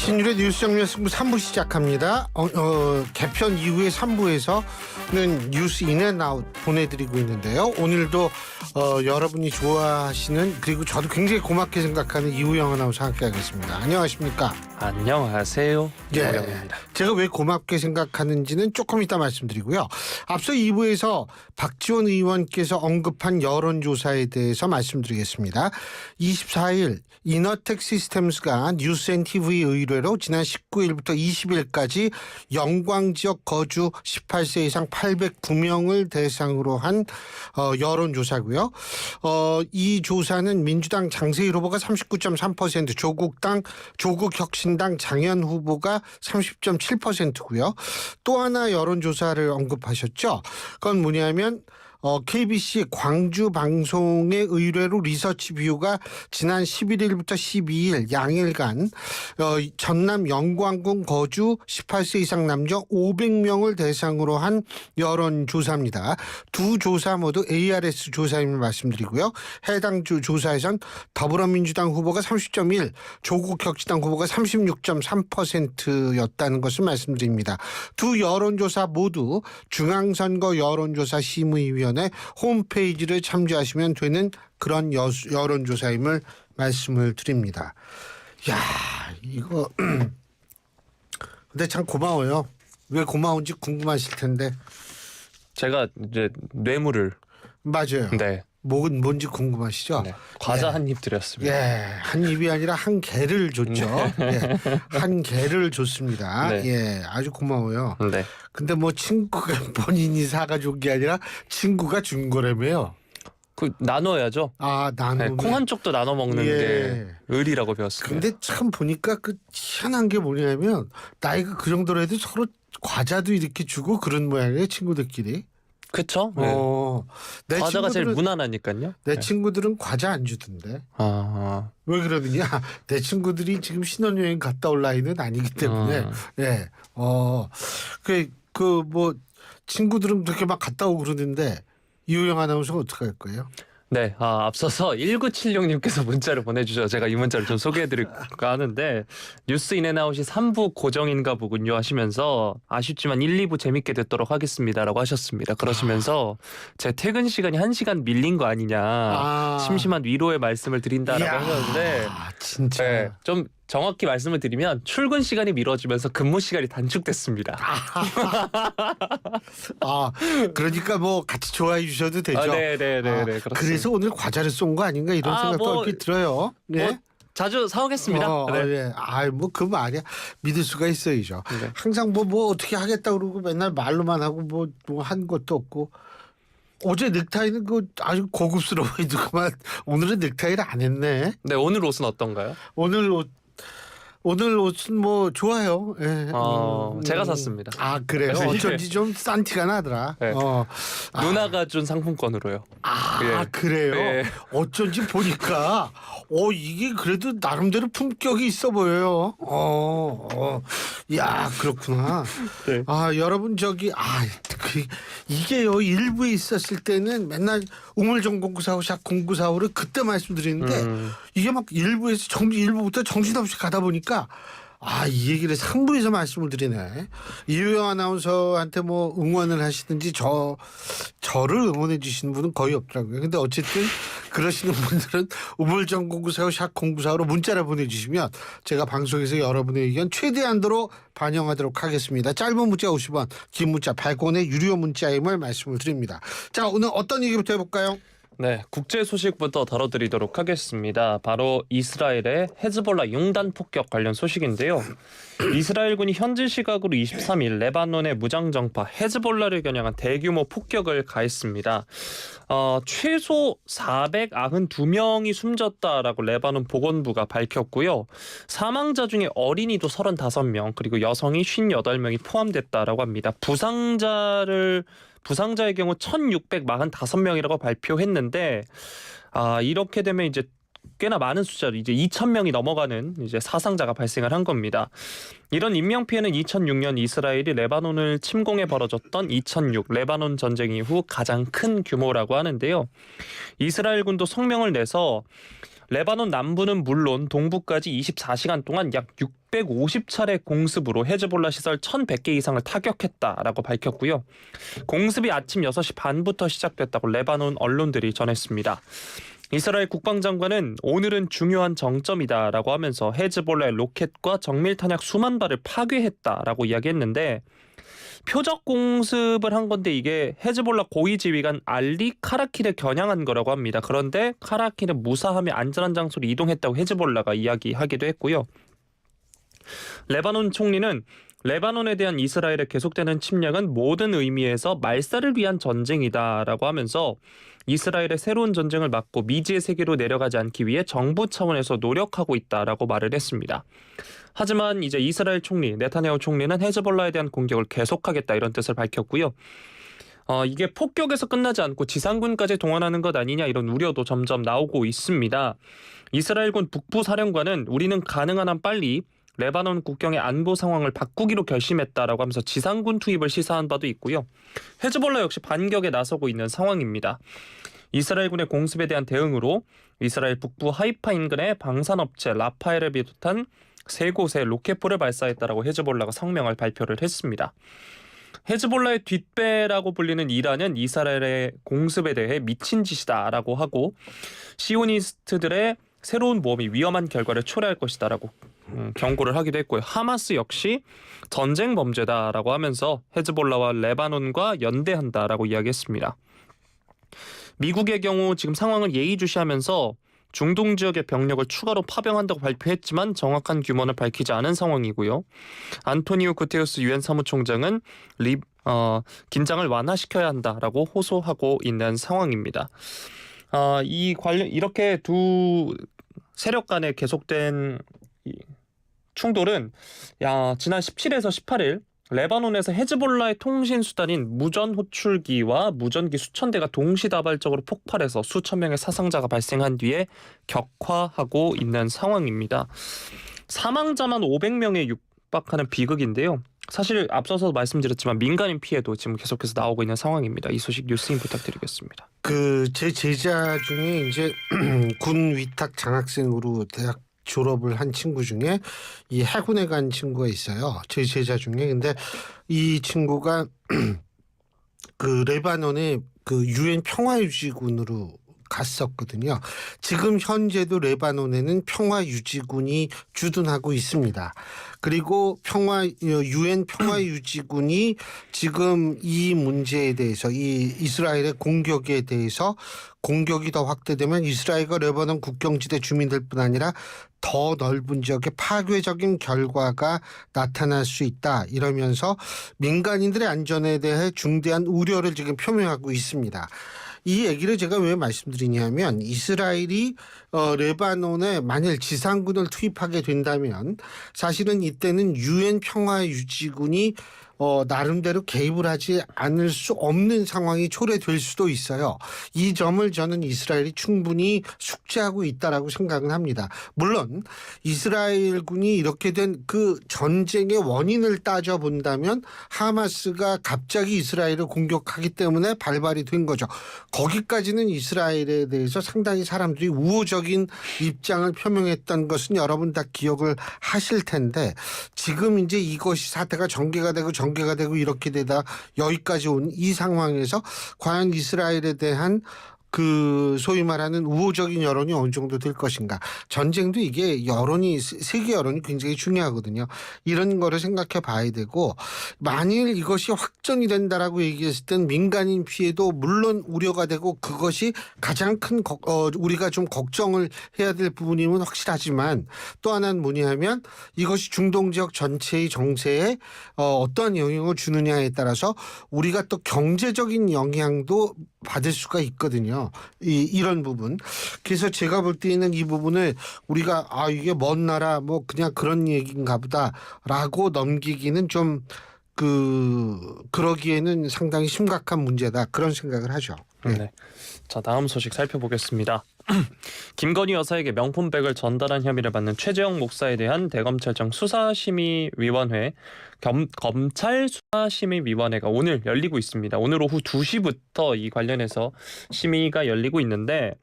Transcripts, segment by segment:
신율의 뉴스 정면 승부 3부 시작합니다. 개편 이후에 3부에서는 뉴스 인앤아웃 보내드리고 있는데요. 오늘도 여러분이 좋아하시는, 그리고 저도 굉장히 고맙게 생각하는 이우영 아나운서 함께하겠습니다. 안녕하십니까? 안녕하세요. 예, 이우영입니다. 제가 왜 고맙게 생각하는지는 조금 이따 말씀드리고요. 앞서 2부에서 박지원 의원께서 언급한 여론조사에 대해서 말씀드리겠습니다. 24일 이너텍 시스템스가 뉴스앤TV 의뢰로 지난 19일부터 20일까지 영광지역 거주 18세 이상 809명을 대상으로 한 여론조사고요. 이 조사는 민주당 장세일 후보가 39.3%, 조국혁신당 장현 후보가 30.7%고요. 또 하나 여론조사를 언급하셨죠. 그건 뭐냐면 KBC 광주 방송의 의뢰로 리서치 뷰가 지난 11일부터 12일 양일간 전남 영광군 거주 18세 이상 남녀 500명을 대상으로 한 여론조사입니다. 두 조사 모두 ARS 조사임을 말씀드리고요. 해당 조사에선 더불어민주당 후보가 30.1, 조국혁신당 후보가 36.3%였다는 것을 말씀드립니다. 두 여론조사 모두 중앙선거 여론조사 심의위원회 홈페이지를 참조하시면 되는 그런 여론조사임을 말씀을 드립니다. 야, 이거 근데 참 고마워요. 왜 고마운지 궁금하실 텐데. 제가 이제 뇌물을 맞아요. 네. 뭔지 궁금하시죠? 네. 과자 예. 한 입 드렸습니다. 예, 한 입이 아니라 한 개를 줬죠. 예, 한 개를 줬습니다. 네. 예, 아주 고마워요. 네. 근데 뭐 친구가 본인이 사가지고 온 게 아니라 친구가 준 거라며요. 그 나눠야죠. 아, 네, 나누면. 콩 한 쪽도 나눠 먹는 예. 게 의리라고 배웠습니다. 근데 참 보니까 그 희한한 게 뭐냐면 나이가 그 정도로 해도 서로 과자도 이렇게 주고 그런 모양이에요, 친구들끼리. 그쵸? 네. 내 과자가 제일 친구들은- 무난하니까요. 내 네. 친구들은 과자 안 주던데. 아, 왜 그러느냐? 내 친구들이 지금 신혼여행 갔다 올 나이는 아니기 때문에. 예. 뭐 친구들은 그렇게 막 갔다 오고 그러는데 이우영 아나운서가 어떻게 할 거예요? 네. 앞서서 1976님께서 문자를 보내주셔서 제가 이 문자를 좀 소개해드릴까 하는데, 뉴스 인앤아웃이 3부 고정인가 보군요 하시면서 아쉽지만 1, 2부 재밌게 듣도록 하겠습니다라고 하셨습니다. 그러시면서 제 퇴근 시간이 1시간 밀린 거 아니냐, 심심한 위로의 말씀을 드린다라고 이야, 하셨는데, 진짜. 네, 좀 정확히 말씀을 드리면 출근 시간이 미뤄지면서 근무 시간이 단축됐습니다. 그러니까 뭐 같이 좋아해 주셔도 되죠. 네, 그렇습니다. 그래서 오늘 과자를 쏜 거 아닌가 이런 생각도 얼핏 들어요. 예. 자주 사오겠습니다. 네. 예. 뭐 그 말이야. 믿을 수가 있어야죠. 네. 항상 뭐 어떻게 하겠다 그러고 맨날 말로만 하고 뭐 한 것도 없고. 어제 넥타이는 그 아주 고급스러워 보이더구만. 오늘은 넥타이를 안 했네. 네, 오늘 옷은 어떤가요? 오늘 옷은 뭐 좋아요. 예. 제가 샀습니다. 그래요? 예. 어쩐지 좀 싼 티가 나더라. 네. 누나가 준 상품권으로요. 예. 그래요? 예. 어쩐지 보니까 이게 그래도 나름대로 품격이 있어 보여요. 야, 그렇구나. 네. 여러분 이게요, 일부에 있었을 때는 맨날 우물정공구사하고 샷0945를 그때 말씀드리는데 이게 막 일부부터 정신없이 가다 보니까 이 얘기를 3부에서 말씀을 드리네. 이우영 아나운서한테 뭐 응원을 하시든지 저를 응원해 주시는 분은 거의 없더라고요. 근데 어쨌든 그러시는 분들은 우물정공구사하고 샷0945로 문자를 보내주시면 제가 방송에서 여러분의 의견 최대한도로 반영하도록 하겠습니다. 짧은 문자 50원, 긴 문자 100원의 유료 문자임을 말씀을 드립니다. 자, 오늘 어떤 얘기부터 해볼까요? 네, 국제 소식부터 다뤄드리도록 하겠습니다. 바로 이스라엘의 헤즈볼라 융단 폭격 관련 소식인데요. 이스라엘군이 현지 시각으로 23일 레바논의 무장정파 헤즈볼라를 겨냥한 대규모 폭격을 가했습니다. 최소 492명이 숨졌다라고 레바논 보건부가 밝혔고요. 사망자 중에 어린이도 35명, 그리고 여성이 58명이 포함됐다라고 합니다. 부상자의 경우 1,645명이라고 발표했는데, 이렇게 되면 이제 꽤나 많은 숫자로 이제 2,000명이 넘어가는 이제 사상자가 발생을 한 겁니다. 이런 인명 피해는 2006년 이스라엘이 레바논을 침공해 벌어졌던 2006 레바논 전쟁 이후 가장 큰 규모라고 하는데요. 이스라엘군도 성명을 내서 레바논 남부는 물론 동부까지 24시간 동안 약 650차례 공습으로 헤즈볼라 시설 1,100개 이상을 타격했다라고 밝혔고요. 공습이 아침 6시 반부터 시작됐다고 레바논 언론들이 전했습니다. 이스라엘 국방장관은 오늘은 중요한 정점이다라고 하면서 헤즈볼라의 로켓과 정밀 탄약 수만 발을 파괴했다라고 이야기했는데 표적 공습을 한 건데 이게 헤즈볼라 고위 지휘관 알리 카라키를 겨냥한 거라고 합니다. 그런데 카라키는 무사하며 안전한 장소로 이동했다고 헤즈볼라가 이야기하기도 했고요. 레바논 총리는 레바논에 대한 이스라엘의 계속되는 침략은 모든 의미에서 말살을 위한 전쟁이다라고 하면서 이스라엘의 새로운 전쟁을 막고 미지의 세계로 내려가지 않기 위해 정부 차원에서 노력하고 있다라고 말을 했습니다. 하지만 이제 이스라엘 총리 네타냐후 총리는 헤즈볼라에 대한 공격을 계속하겠다 이런 뜻을 밝혔고요. 이게 폭격에서 끝나지 않고 지상군까지 동원하는 것 아니냐 이런 우려도 점점 나오고 있습니다. 이스라엘군 북부사령관은 우리는 가능한 한 빨리 레바논 국경의 안보 상황을 바꾸기로 결심했다라고 하면서 지상군 투입을 시사한 바도 있고요. 헤즈볼라 역시 반격에 나서고 있는 상황입니다. 이스라엘군의 공습에 대한 대응으로 이스라엘 북부 하이파 인근의 방산업체 라파엘을 비롯한 3곳에 로켓포를 발사했다라고 헤즈볼라가 성명을 발표를 했습니다. 헤즈볼라의 뒷배라고 불리는 이란은 이스라엘의 공습에 대해 미친 짓이다라고 하고 시오니스트들의 새로운 모험이 위험한 결과를 초래할 것이다라고 경고를 하기도 했고요. 하마스 역시 전쟁 범죄다라고 하면서 헤즈볼라와 레바논과 연대한다라고 이야기했습니다. 미국의 경우 지금 상황을 예의주시하면서 중동 지역의 병력을 추가로 파병한다고 발표했지만 정확한 규모는 밝히지 않은 상황이고요. 안토니오 구테우스 유엔 사무총장은 긴장을 완화시켜야 한다라고 호소하고 있는 상황입니다. 이렇게 두 세력 간에 계속된 충돌은 지난 17에서 18일 레바논에서 헤즈볼라의 통신 수단인 무전 호출기와 무전기 수천 대가 동시다발적으로 폭발해서 수천 명의 사상자가 발생한 뒤에 격화하고 있는 상황입니다. 사망자만 500명에 육박하는 비극인데요. 사실 앞서서 말씀드렸지만 민간인 피해도 지금 계속해서 나오고 있는 상황입니다. 이 소식 뉴스인 부탁드리겠습니다. 제 제자 중에 이제 군 위탁 장학생으로 대학 졸업을 한 친구 중에 이 해군에 간 친구가 있어요. 제 제자 중에. 근데 이 친구가 그 레바논의 그 유엔 평화유지군으로 갔었거든요. 지금 현재도 레바논에는 평화유지군이 주둔하고 있습니다. 그리고 유엔 평화유지군이 지금 이 문제에 대해서 이 이스라엘의 공격에 대해서 공격이 더 확대되면 이스라엘과 레바논 국경지대 주민들뿐 아니라 더 넓은 지역에 파괴적인 결과가 나타날 수 있다. 이러면서 민간인들의 안전에 대해 중대한 우려를 지금 표명하고 있습니다. 이 얘기를 제가 왜 말씀드리냐면 이스라엘이 레바논에 만일 지상군을 투입하게 된다면 사실은 이때는 유엔 평화유지군이 나름대로 개입을 하지 않을 수 없는 상황이 초래될 수도 있어요. 이 점을 저는 이스라엘이 충분히 숙지하고 있다라고 생각은 합니다. 물론 이스라엘군이 이렇게 된 그 전쟁의 원인을 따져본다면 하마스가 갑자기 이스라엘을 공격하기 때문에 발발이 된 거죠. 거기까지는 이스라엘에 대해서 상당히 사람들이 우호적인 입장을 표명했던 것은 여러분 다 기억을 하실 텐데 지금 이제 이것이 사태가 전개가 되고 이렇게 되다 여기까지 온 이 상황에서 과연 이스라엘에 대한 그 소위 말하는 우호적인 여론이 어느 정도 될 것인가. 전쟁도 이게 여론이 세계 여론이 굉장히 중요하거든요. 이런 거를 생각해 봐야 되고 만일 이것이 확전이 된다라고 얘기했을 땐 민간인 피해도 물론 우려가 되고 그것이 가장 큰 우리가 좀 걱정을 해야 될 부분임은 확실하지만 또 하나는 뭐냐면 이것이 중동 지역 전체의 정세에 어떠한 영향을 주느냐에 따라서 우리가 또 경제적인 영향도 받을 수가 있거든요. 이런 부분. 그래서 제가 볼 때는 이 부분을 우리가 이게 먼 나라 뭐 그냥 그런 얘기인가 보다라고 넘기기는 좀 그러기에는 상당히 심각한 문제다. 그런 생각을 하죠. 네. 자, 다음 소식 살펴보겠습니다. 김건희 여사에게 명품백을 전달한 혐의를 받는 최재형 목사에 대한 대검찰청 수사심의위원회 검찰 수사심의위원회가 오늘 열리고 있습니다. 오늘 오후 2시부터 이 관련해서 심의가 열리고 있는데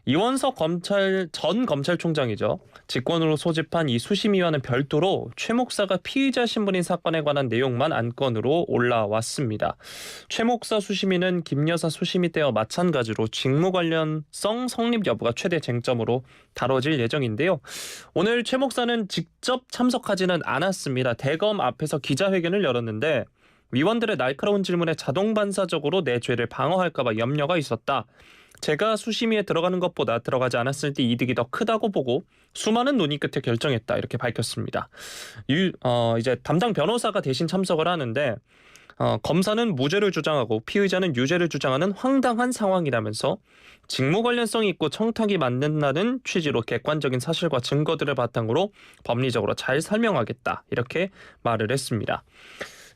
이원석 전 검찰총장이죠. 직권으로 소집한 이 수심위원은 별도로 최 목사가 피의자 신분인 사건에 관한 내용만 안건으로 올라왔습니다. 최 목사 수심위는 김 여사 수심위 때와 마찬가지로 직무 관련성 성립 여부가 최대 쟁점으로 다뤄질 예정인데요. 오늘 최 목사는 직접 참석하지는 않았습니다. 대검 앞에서 기자회견을 열었는데 위원들의 날카로운 질문에 자동 반사적으로 내 죄를 방어할까 봐 염려가 있었다. 제가 수심위에 들어가는 것보다 들어가지 않았을 때 이득이 더 크다고 보고 수많은 논의 끝에 결정했다. 이렇게 밝혔습니다. 이제 담당 변호사가 대신 참석을 하는데 검사는 무죄를 주장하고 피의자는 유죄를 주장하는 황당한 상황이라면서 직무 관련성이 있고 청탁이 맞는다는 취지로 객관적인 사실과 증거들을 바탕으로 법리적으로 잘 설명하겠다. 이렇게 말을 했습니다.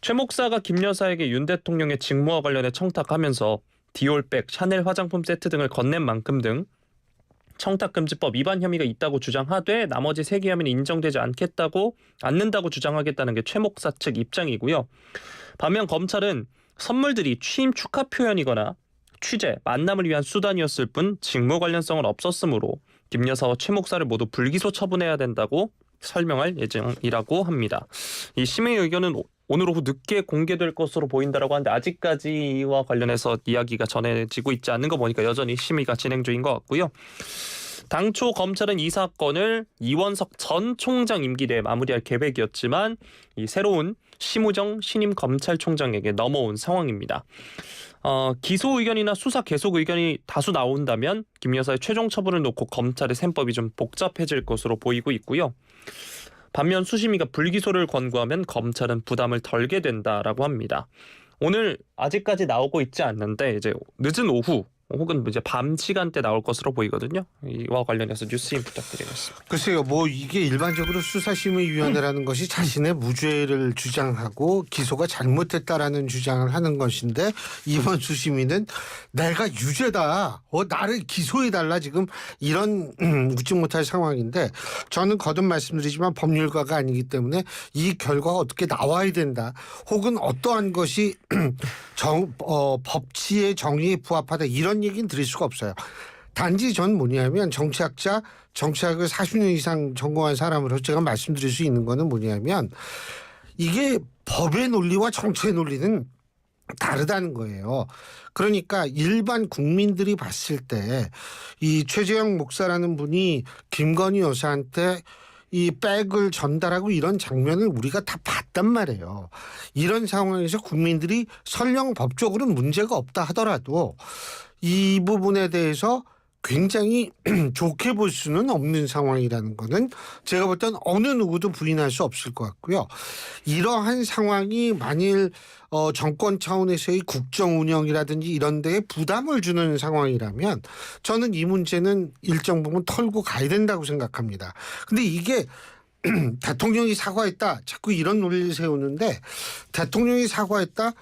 최 목사가 김 여사에게 윤 대통령의 직무와 관련해 청탁하면서 디올백, 샤넬 화장품 세트 등을 건넨 만큼 등 청탁금지법 위반 혐의가 있다고 주장하되 나머지 3개 혐의는 인정되지 않는다고 주장하겠다는 게 최 목사 측 입장이고요. 반면 검찰은 선물들이 취임 축하 표현이거나 취재, 만남을 위한 수단이었을 뿐 직무 관련성은 없었으므로 김 여사와 최 목사를 모두 불기소 처분해야 된다고 설명할 예정이라고 합니다. 이 심의 의견은 오늘 오후 늦게 공개될 것으로 보인다라고 하는데 아직까지 이와 관련해서 이야기가 전해지고 있지 않는 거 보니까 여전히 심의가 진행 중인 것 같고요. 당초 검찰은 이 사건을 이원석 전 총장 임기 내에 마무리할 계획이었지만 이 새로운 심우정 신임 검찰총장에게 넘어온 상황입니다. 기소 의견이나 수사 계속 의견이 다수 나온다면 김 여사의 최종 처분을 놓고 검찰의 셈법이 좀 복잡해질 것으로 보이고 있고요. 반면 수심위가 불기소를 권고하면 검찰은 부담을 덜게 된다라고 합니다. 오늘 아직까지 나오고 있지 않는데 이제 늦은 오후 혹은 이제 밤 시간대 나올 것으로 보이거든요. 이와 관련해서 뉴스인 부탁드리겠습니다. 글쎄요, 뭐 이게 일반적으로 수사심의위원회라는 것이 자신의 무죄를 주장하고 기소가 잘못됐다라는 주장을 하는 것인데 이번 수심위는 내가 유죄다, 나를 기소해달라 지금 이런 웃지 못할 상황인데 저는 거듭 말씀드리지만 법률가가 아니기 때문에 이 결과가 어떻게 나와야 된다, 혹은 어떠한 것이 법치의 정의에 부합하다 이런 얘기는 드릴 수가 없어요. 단지 전 뭐냐면 정치학을 40년 이상 전공한 사람으로서 제가 말씀드릴 수 있는 거는 뭐냐면 이게 법의 논리와 정치의 논리는 다르다는 거예요. 그러니까 일반 국민들이 봤을 때 이 최재형 목사라는 분이 김건희 여사한테 이 백을 전달하고 이런 장면을 우리가 다 봤단 말이에요. 이런 상황에서 국민들이 설령 법적으로는 문제가 없다 하더라도 이 부분에 대해서 굉장히 좋게 볼 수는 없는 상황이라는 거는 제가 볼 땐 어느 누구도 부인할 수 없을 것 같고요. 이러한 상황이 만일 정권 차원에서의 국정 운영이라든지 이런 데에 부담을 주는 상황이라면 저는 이 문제는 일정 부분 털고 가야 된다고 생각합니다. 근데 이게 대통령이 사과했다, 자꾸 이런 논리를 세우는데 대통령이 사과했다,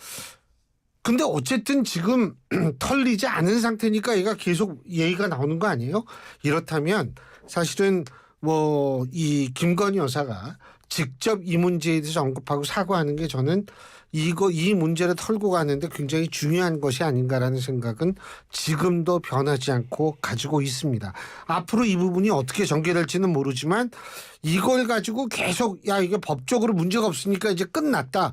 근데 어쨌든 지금 털리지 않은 상태니까 얘가 계속 얘기가 나오는 거 아니에요? 이렇다면 사실은 뭐 이 김건희 여사가 직접 이 문제에 대해서 언급하고 사과하는 게 저는 이 문제를 털고 가는데 굉장히 중요한 것이 아닌가라는 생각은 지금도 변하지 않고 가지고 있습니다. 앞으로 이 부분이 어떻게 전개될지는 모르지만 이걸 가지고 계속 이게 법적으로 문제가 없으니까 이제 끝났다,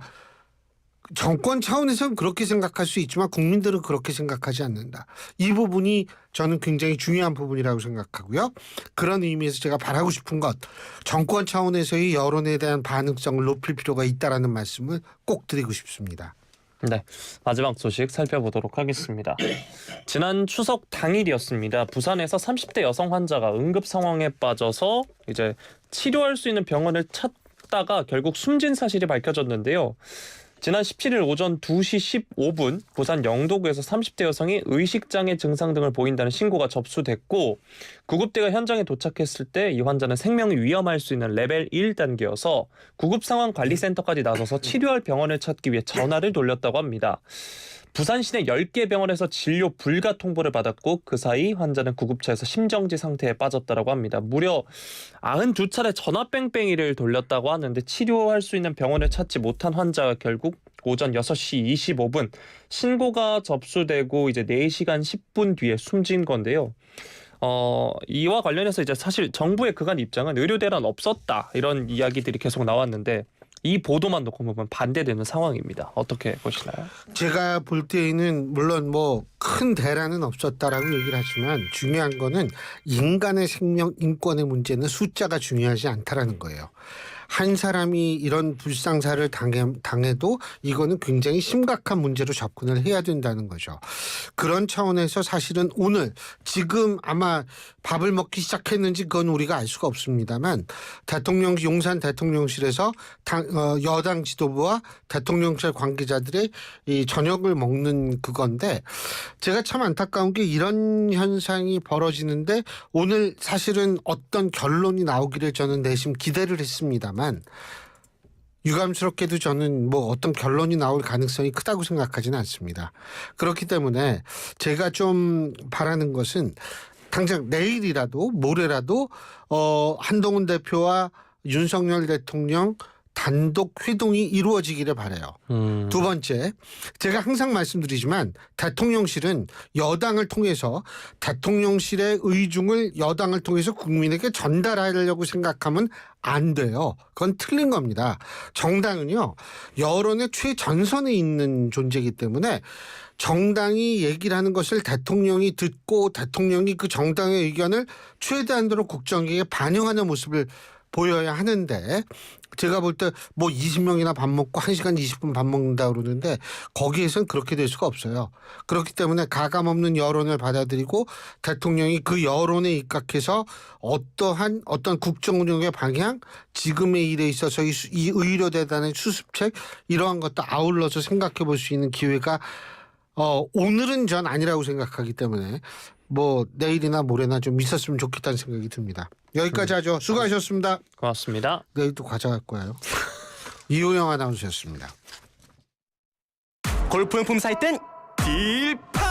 정권 차원에서는 그렇게 생각할 수 있지만 국민들은 그렇게 생각하지 않는다. 이 부분이 저는 굉장히 중요한 부분이라고 생각하고요. 그런 의미에서 제가 바라고 싶은 것, 정권 차원에서의 여론에 대한 반응성을 높일 필요가 있다라는 말씀을 꼭 드리고 싶습니다. 네, 마지막 소식 살펴보도록 하겠습니다. 지난 추석 당일이었습니다. 부산에서 30대 여성 환자가 응급 상황에 빠져서 이제 치료할 수 있는 병원을 찾다가 결국 숨진 사실이 밝혀졌는데요. 지난 17일 오전 2시 15분 부산 영도구에서 30대 여성이 의식장애 증상 등을 보인다는 신고가 접수됐고 구급대가 현장에 도착했을 때 이 환자는 생명이 위험할 수 있는 레벨 1단계여서 구급상황관리센터까지 나서서 치료할 병원을 찾기 위해 전화를 돌렸다고 합니다. 부산 시내 10개 병원에서 진료 불가 통보를 받았고 그 사이 환자는 구급차에서 심정지 상태에 빠졌다고 합니다. 무려 92차례 전화 뺑뺑이를 돌렸다고 하는데 치료할 수 있는 병원을 찾지 못한 환자가 결국 오전 6시 25분 신고가 접수되고 이제 4시간 10분 뒤에 숨진 건데요. 이와 관련해서 이제 사실 정부의 그간 입장은 의료 대란 없었다 이런 이야기들이 계속 나왔는데 이 보도만 놓고 보면 반대되는 상황입니다. 어떻게 보시나요? 제가 볼 때에는 물론 뭐 큰 대란은 없었다라고 얘기를 하지만 중요한 거는 인간의 생명 인권의 문제는 숫자가 중요하지 않다라는 거예요. 한 사람이 이런 불상사를 당해도 이거는 굉장히 심각한 문제로 접근을 해야 된다는 거죠. 그런 차원에서 사실은 오늘 지금 아마 밥을 먹기 시작했는지 그건 우리가 알 수가 없습니다만 용산 대통령실에서 여당 지도부와 대통령실 관계자들의 이 저녁을 먹는 그건데 제가 참 안타까운 게 이런 현상이 벌어지는데 오늘 사실은 어떤 결론이 나오기를 저는 내심 기대를 했습니다만 유감스럽게도 저는 뭐 어떤 결론이 나올 가능성이 크다고 생각하지는 않습니다. 그렇기 때문에 제가 좀 바라는 것은 당장 내일이라도 모레라도 한동훈 대표와 윤석열 대통령 단독 회동이 이루어지기를 바라요. 두 번째, 제가 항상 말씀드리지만 대통령실은 여당을 통해서 대통령실의 의중을 여당을 통해서 국민에게 전달하려고 생각하면 안 돼요. 그건 틀린 겁니다. 정당은요, 여론의 최전선에 있는 존재이기 때문에 정당이 얘기를 하는 것을 대통령이 듣고 대통령이 그 정당의 의견을 최대한도로 국정기에 반영하는 모습을 보여야 하는데 제가 볼 때 뭐 20명이나 밥 먹고 1시간 20분 밥 먹는다 그러는데 거기에선 그렇게 될 수가 없어요. 그렇기 때문에 가감없는 여론을 받아들이고 대통령이 그 여론에 입각해서 어떤 국정운영의 방향, 지금의 일에 있어서 이 의료대단의 수습책 이러한 것도 아울러서 생각해 볼 수 있는 기회가 오늘은 전 아니라고 생각하기 때문에 뭐 내일이나 모레나 좀 있었으면 좋겠다는 생각이 듭니다. 여기까지 하죠. 수고하셨습니다. 고맙습니다. 내일 또 가져갈 거예요. 이호영 아나운서였습니다. 골프용품 살 땐 딜팡!